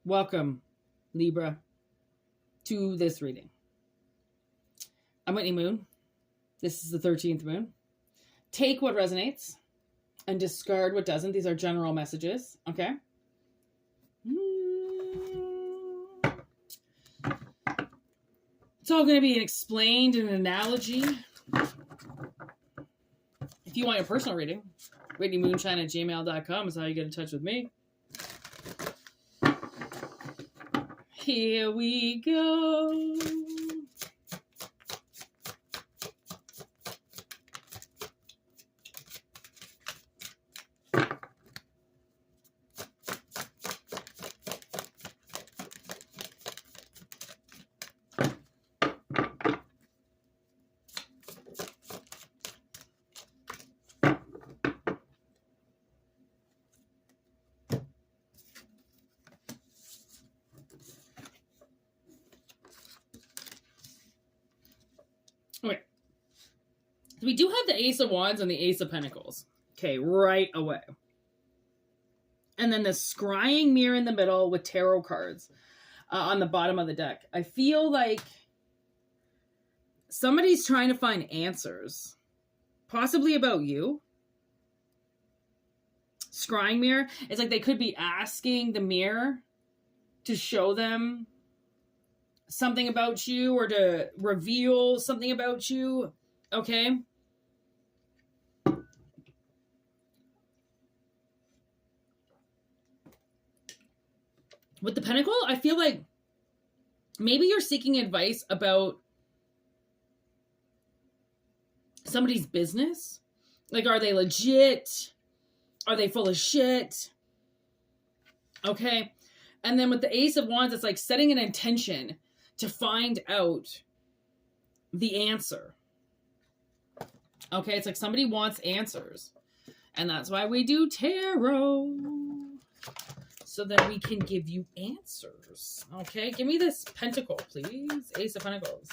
Welcome, Libra, to this reading. I'm Whitney Moon. This is the 13th moon. Take what resonates and discard what doesn't. These are general messages, okay? It's all going to be explained in an analogy. If you want your personal reading, WhitneyMoonshine@gmail.com is how you get in touch with me. Here we go. Okay. So we do have the Ace of Wands and the Ace of Pentacles. Okay, right away. And then the scrying mirror in the middle with tarot cards on the bottom of the deck. I feel like somebody's trying to find answers, possibly about you. Scrying mirror. It's like they could be asking the mirror to show them something about you or to reveal something about you. Okay. With the Pentacle, I feel like maybe you're seeking advice about somebody's business. Like, are they legit? Are they full of shit? Okay. And then with the Ace of Wands, it's like setting an intention to find out the answer. Okay, it's like somebody wants answers. And that's why we do tarot. So that we can give you answers. Okay, give me this pentacle, please. Ace of Pentacles.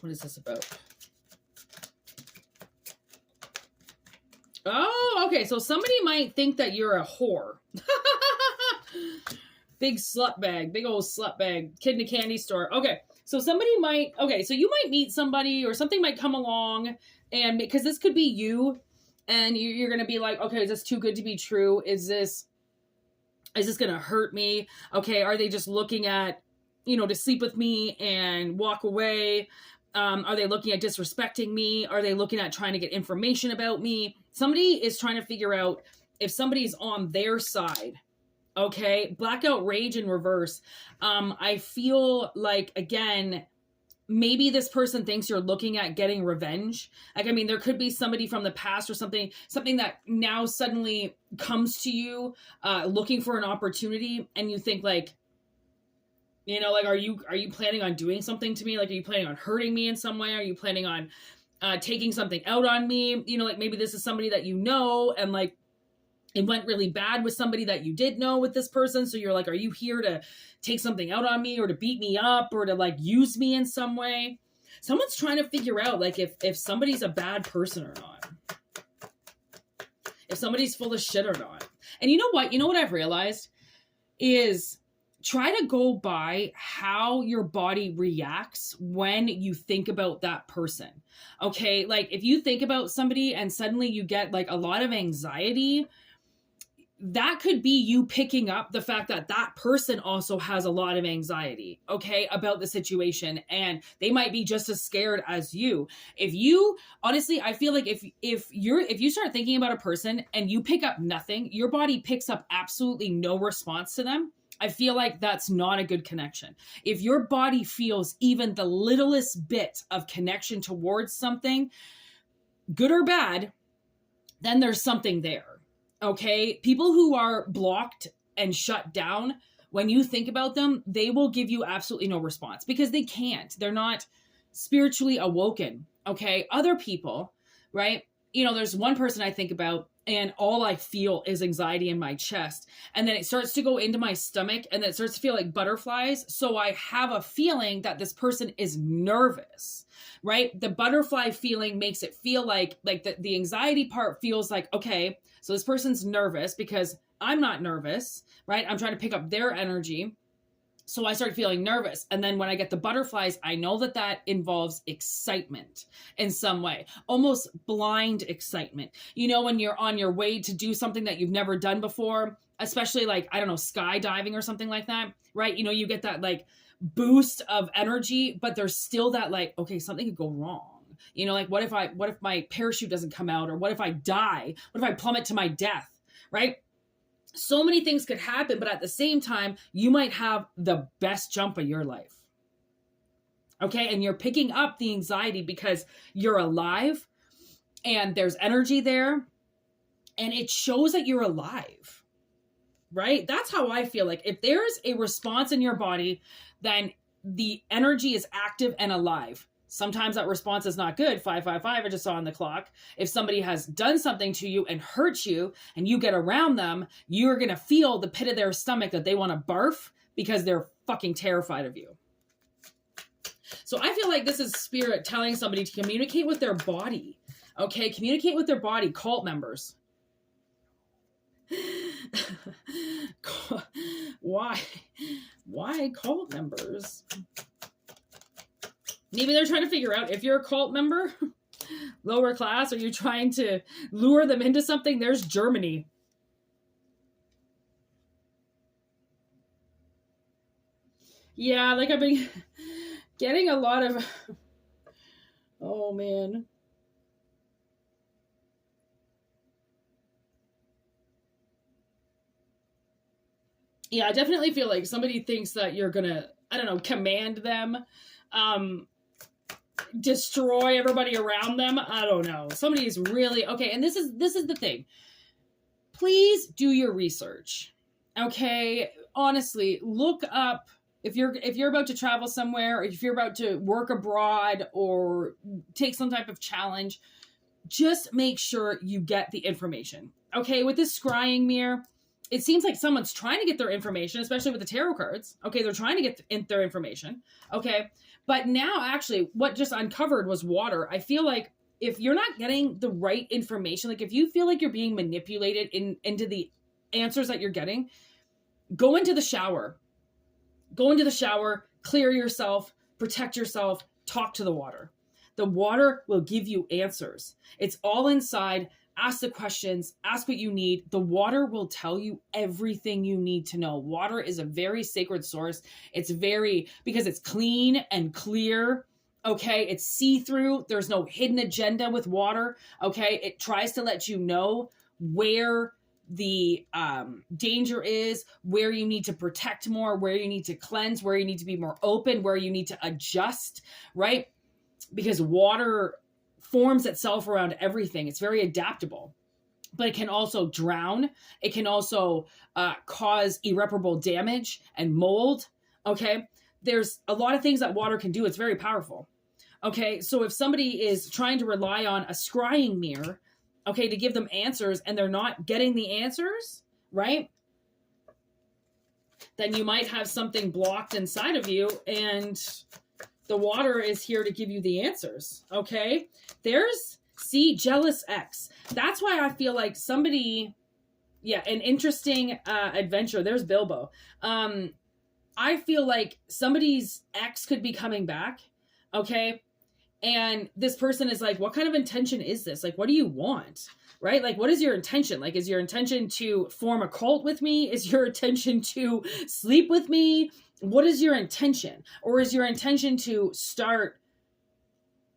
What is this about? Oh, okay. So somebody might think that you're a whore. Big slut bag. Big old slut bag. Kid in a candy store. Okay. So somebody might... Okay. So you might meet somebody or something might come along. And because this could be you. And you're going to be like, okay, is this too good to be true? Is this going to hurt me? Okay. Are they just looking at, to sleep with me and walk away? Are they looking at disrespecting me? Are they looking at trying to get information about me? Somebody is trying to figure out if somebody's on their side. Okay. Blackout rage in reverse. I feel like, again, maybe this person thinks you're looking at getting revenge. Like, I mean, there could be somebody from the past or something that now suddenly comes to you, looking for an opportunity. And you think like, are you planning on doing something to me? Like, are you planning on hurting me in some way? Are you planning on taking something out on me? Like maybe this is somebody that and like it went really bad with somebody that you did know with this person. So you're like, are you here to take something out on me or to beat me up or to like use me in some way? Someone's trying to figure out like if somebody's a bad person or not. If somebody's full of shit or not. And you know what? You know what I've realized is try to go by how your body reacts when you think about that person. Okay. Like if you think about somebody and suddenly you get like a lot of anxiety, that could be you picking up the fact that that person also has a lot of anxiety, okay, about the situation. And they might be just as scared as you. Honestly, I feel like if you start thinking about a person and you pick up nothing, your body picks up absolutely no response to them. I feel like that's not a good connection. If your body feels even the littlest bit of connection towards something, good or bad, then there's something there. Okay, people who are blocked and shut down, when you think about them, they will give you absolutely no response because they can't. They're not spiritually awoken. Okay, other people, right? There's one person I think about and all I feel is anxiety in my chest. And then it starts to go into my stomach, and then it starts to feel like butterflies. So I have a feeling that this person is nervous, right? The butterfly feeling makes it feel like the anxiety part feels like, okay, so this person's nervous because I'm not nervous, right? I'm trying to pick up their energy. So I start feeling nervous. And then when I get the butterflies, I know that that involves excitement in some way, almost blind excitement. You know, when you're on your way to do something that you've never done before, especially like, I don't know, skydiving or something like that, right? You know, you get that like boost of energy, but there's still that like, okay, something could go wrong. You know, like what if my parachute doesn't come out, or what if I die? What if I plummet to my death, right? So many things could happen, but at the same time, you might have the best jump of your life. Okay. And you're picking up the anxiety because you're alive and there's energy there, and it shows that you're alive, right? That's how I feel. Like if there's a response in your body, then the energy is active and alive. Sometimes that response is not good. 555, I just saw on the clock. If somebody has done something to you and hurt you and you get around them, you're going to feel the pit of their stomach that they want to barf because they're fucking terrified of you. So I feel like this is spirit telling somebody to communicate with their body. Okay, communicate with their body. Cult members. Why? Why cult members? Maybe they're trying to figure out if you're a cult member, lower class, or you're trying to lure them into something. There's Germany. Yeah, like I've been getting a lot of, oh man. Yeah, I definitely feel like somebody thinks that you're gonna, I don't know, command them, destroy everybody around them. I don't know. Somebody's really, okay, and this is the thing. Please do your research. Okay? Honestly, look up if you're about to travel somewhere, or if you're about to work abroad or take some type of challenge, just make sure you get the information. Okay? With this scrying mirror, it seems like someone's trying to get their information, especially with the tarot cards. Okay, they're trying to get their information. Okay, but now actually what just uncovered was water. I feel like if you're not getting the right information, like if you feel like you're being manipulated into the answers that you're getting, go into the shower. Go into the shower, clear yourself, protect yourself, talk to the water. The water will give you answers. It's all inside. Ask the questions, ask what you need. The water will tell you everything you need to know. Water is a very sacred source. Because it's clean and clear. Okay. It's see-through. There's no hidden agenda with water. Okay. It tries to let you know where the danger is, where you need to protect more, where you need to cleanse, where you need to be more open, where you need to adjust, right? Because water forms itself around everything. It's very adaptable, but it can also drown. It can also cause irreparable damage and mold. Okay. There's a lot of things that water can do. It's very powerful. Okay. So if somebody is trying to rely on a scrying mirror, okay, to give them answers, and they're not getting the answers, right? Then you might have something blocked inside of you, and the water is here to give you the answers, okay? Jealous ex. That's why I feel like somebody, an interesting adventure. There's Bilbo. I feel like somebody's ex could be coming back, okay? And this person is like, what kind of intention is this? Like, what do you want? Right? Like, what is your intention? Like, is your intention to form a cult with me? Is your intention to sleep with me? What is your intention? Or is your intention to start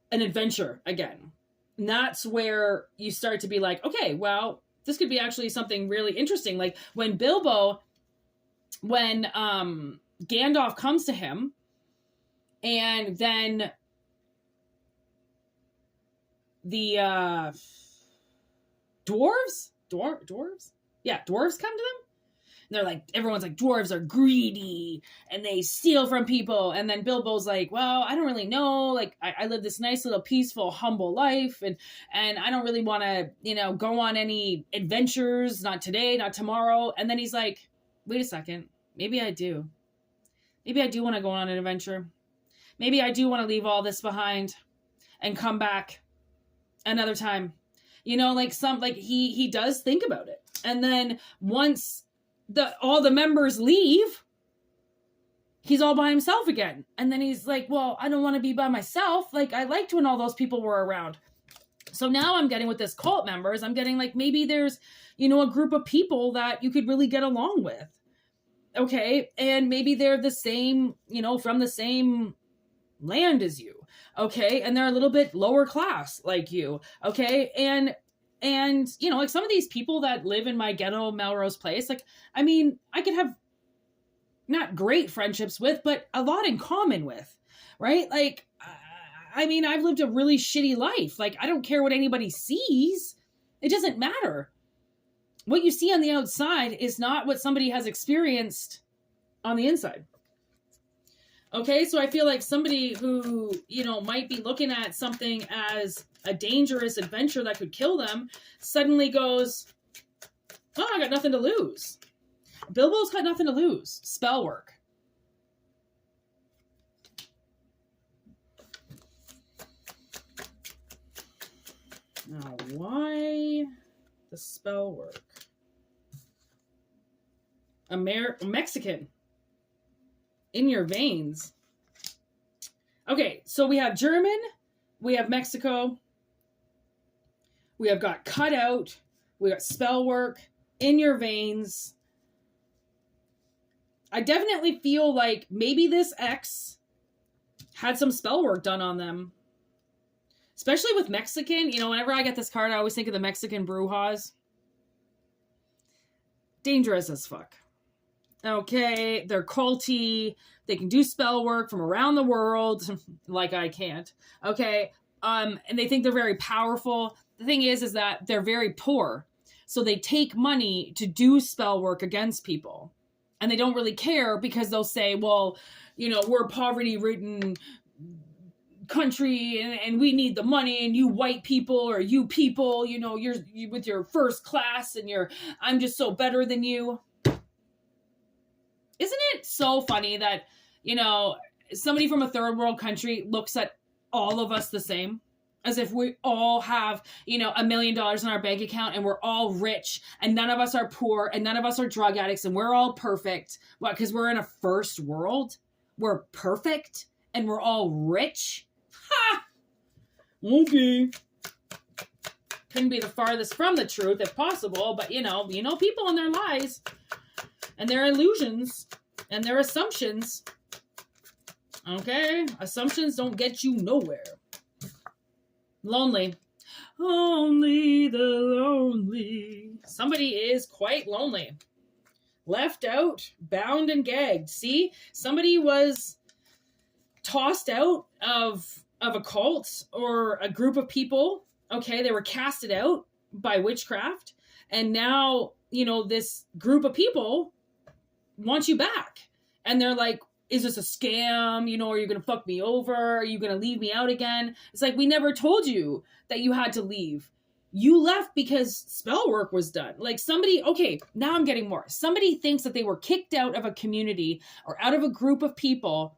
an adventure again? And that's where you start to be like, okay, well, this could be actually something really interesting. Like when Gandalf comes to him, and then the dwarves? Yeah, dwarves come to them. they're like, everyone's like, dwarves are greedy and they steal from people. And then Bilbo's like, well, I don't really know. Like, I live this nice little peaceful, humble life. And I don't really want to, you know, go on any adventures. Not today, not tomorrow. And then he's like, wait a second. Maybe I do. Maybe I do want to go on an adventure. Maybe I do want to leave all this behind and come back another time. You know, like he does think about it. And then once all the members leave, he's all by himself again. And then he's like, well, I don't want to be by myself. Like, I liked when all those people were around. So now I'm getting with this cult members, I'm getting like, maybe there's, you know, a group of people that you could really get along with. Okay. And maybe they're the same, you know, from the same land as you. Okay. And they're a little bit lower class like you. Okay. And, you know, like some of these people that live in my ghetto Melrose Place, like, I mean, I could have not great friendships with, but a lot in common with, right? Like, I mean, I've lived a really shitty life. Like, I don't care what anybody sees. It doesn't matter. What you see on the outside is not what somebody has experienced on the inside. Okay, so I feel like somebody who, you know, might be looking at something as a dangerous adventure that could kill them suddenly goes, oh, I got nothing to lose. Bilbo's got nothing to lose. Spell work. Now, why the spell work? Mexican. In your veins. Okay, so we have German, we have Mexico, we have got cut out, we got spell work, in your veins. I definitely feel like maybe this ex had some spell work done on them. Especially with Mexican, you know, whenever I get this card, I always think of the Mexican Brujas. Dangerous as fuck. Okay, they're culty. They can do spell work from around the world, like I can't. Okay, and they think they're very powerful. The thing is that they're very poor, so they take money to do spell work against people, and they don't really care because they'll say, "Well, you know, we're a poverty-ridden country, and we need the money, and you white people or you people, you know, you're with your first class, and I'm just so better than you." Isn't it so funny that, you know, somebody from a third world country looks at all of us the same? As if we all have, you know, $1 million in our bank account and we're all rich and none of us are poor and none of us are drug addicts and we're all perfect. What, because we're in a first world? We're perfect and we're all rich? Ha! Okay. Couldn't be the farthest from the truth if possible, but you know people and their lies. And their illusions and their assumptions. Okay? Assumptions don't get you nowhere. Lonely. Only the lonely. Somebody is quite lonely. Left out, bound and gagged. See? Somebody was tossed out of a cult or a group of people. Okay? They were casted out by witchcraft. And now, you know, this group of people want you back. And they're like, is this a scam? You know, are you going to fuck me over? Are you going to leave me out again? It's like, we never told you that you had to leave. You left because spell work was done. Like somebody, okay, now I'm getting more. Somebody thinks that they were kicked out of a community or out of a group of people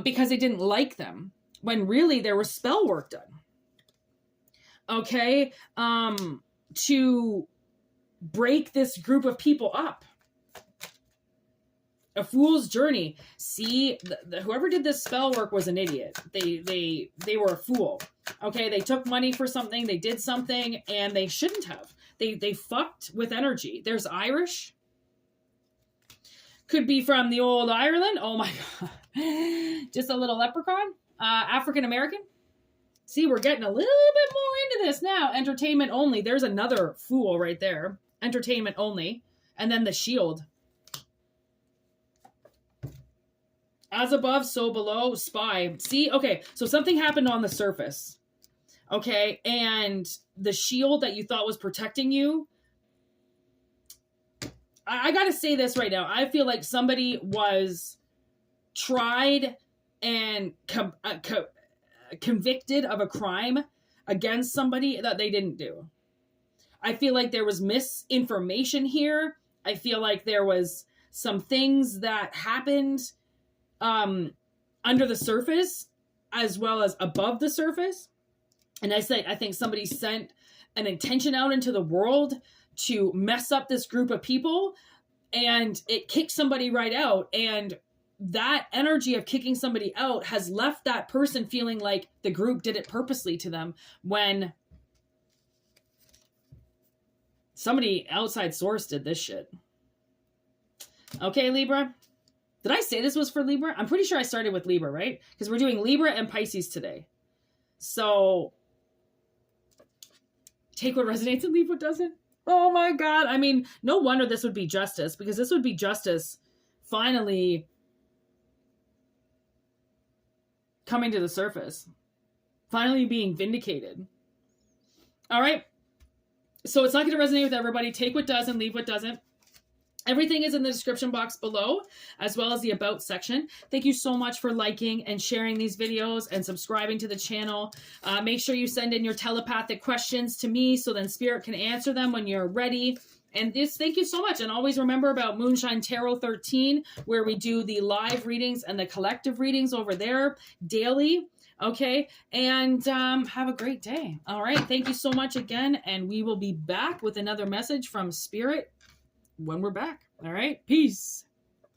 because they didn't like them, when really there was spell work done. Okay? To break this group of people up. A fool's journey. See, whoever did this spell work was an idiot. They were a fool. Okay, they took money for something, they did something, and they shouldn't have. They fucked with energy. There's Irish. Could be from the old Ireland. Oh my God. Just a little leprechaun. African American. See, we're getting a little bit more into this now. Entertainment only. There's another fool right there. Entertainment only. And then the shield. As above, so below, spy. See, okay, so something happened on the surface. Okay, and the shield that you thought was protecting you I got to say this right now. I feel like somebody was tried and convicted of a crime against somebody that they didn't do. I feel like there was misinformation here. I feel like there was some things that happened under the surface as well as above the surface. And I think somebody sent an intention out into the world to mess up this group of people, and it kicked somebody right out. And that energy of kicking somebody out has left that person feeling like the group did it purposely to them, when somebody outside source did this shit. Okay, Libra. Did I say this was for Libra? I'm pretty sure I started with Libra, right? Because we're doing Libra and Pisces today. So take what resonates and leave what doesn't. Oh my God. I mean, no wonder this would be justice, because this would be justice finally coming to the surface, finally being vindicated. All right. So it's not going to resonate with everybody. Take what does and leave what doesn't. Everything is in the description box below, as well as the about section. Thank you so much for liking and sharing these videos and subscribing to the channel. Make sure you send in your telepathic questions to me so then Spirit can answer them when you're ready. And thank you so much. And always remember about Moonshine Tarot 13, where we do the live readings and the collective readings over there daily. Okay. And have a great day. All right. Thank you so much again. And we will be back with another message from Spirit when we're back. All right. Peace.